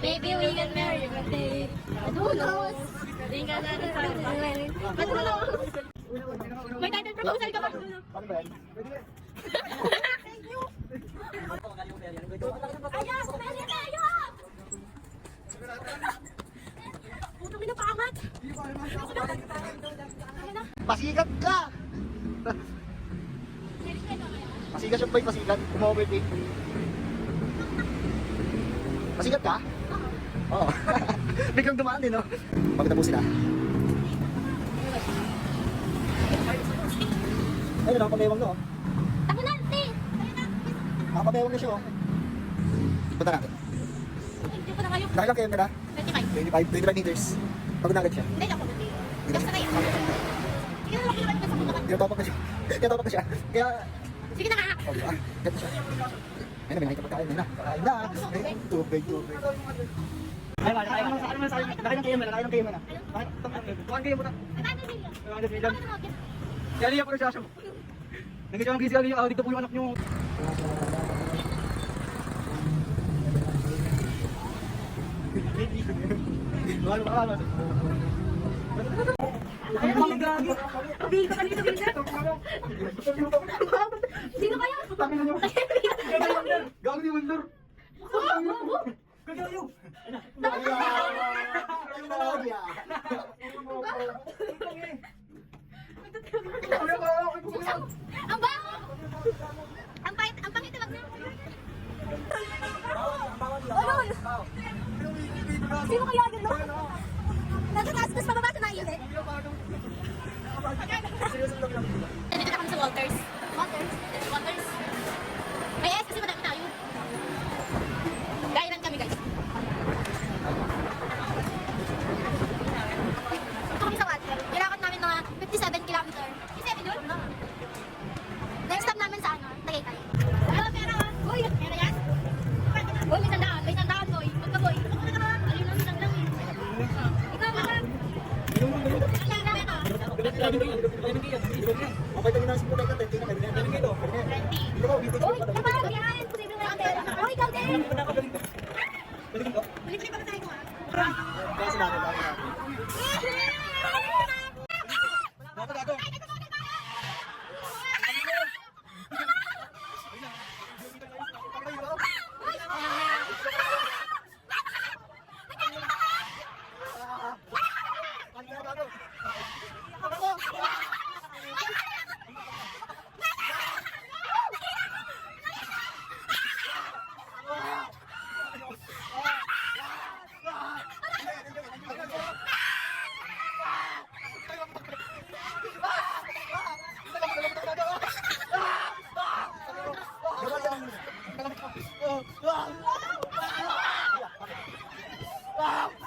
Maybe we can marry one day. Who knows? Hindi ka na ba't mo na? May title proposal ka ba? Ano ba yan? Thank you! Ayos! Pwede tayo! Puto mo na paangat! Pasikat ka! Pasikat siya boy, pasikat. Umu-overtake. Pasikat ka? Oo. Biglang dumaan din, no? Pagkita po sila. Ayun, nakapagayawang no? Ako na, te! Nakapagayawang na siya, oh. Punta natin. Hindi ko na kayo. Dahil lang kayo na 25. 25 meters. Pagod na agad siya. Hindi ako na. Basta kayo. Sige na lang kayo sa punta. Tinatawag na siya. Tinatawag na siya. Kaya... Sige na nga. Oh, diba? Ganito siya. Ayun na, may nakita pagkain na. Kakain na. Ay, tubig. Ay, nakain mo na. Nakain ng kayo mo na. Tukan kayo mo na. Ano nila? Kaya niya po na siya. Nagkita ang gising niya. Dito po yung anak niyo. Ano ba? Ang gagi. Sabihin ko kanina dito. Sino kaya? Gago ni Wonder. Gagayo. Ang bango! Ang pangit talaga niya. Ano? Sino kaya yun, no? Nasa taas, tapos pababa sa naiinit. Dito na kami sa Walters. Walters? Ay, yes, kasi madami tayo. Gainan kami, guys. Ito kami sa Walters. Ilakot namin mga 57 kilometer. 57 yun? Next stop namin sa ano? Tagaytay. Hello, pera! Uy, pera yan? Uy, may tandaan, boy. Huwag ka, boy. Ako na naman. Aliw lang, isang lang eh. Ikaw, ikaw. Okay, tayo na sa puntay ka. Tingnan ka. Tingnan ka. Uy, kapag yan. Posible na natin. Uy, ikaw din. Balik pa tayo ko ah. Kasi natin. Ah!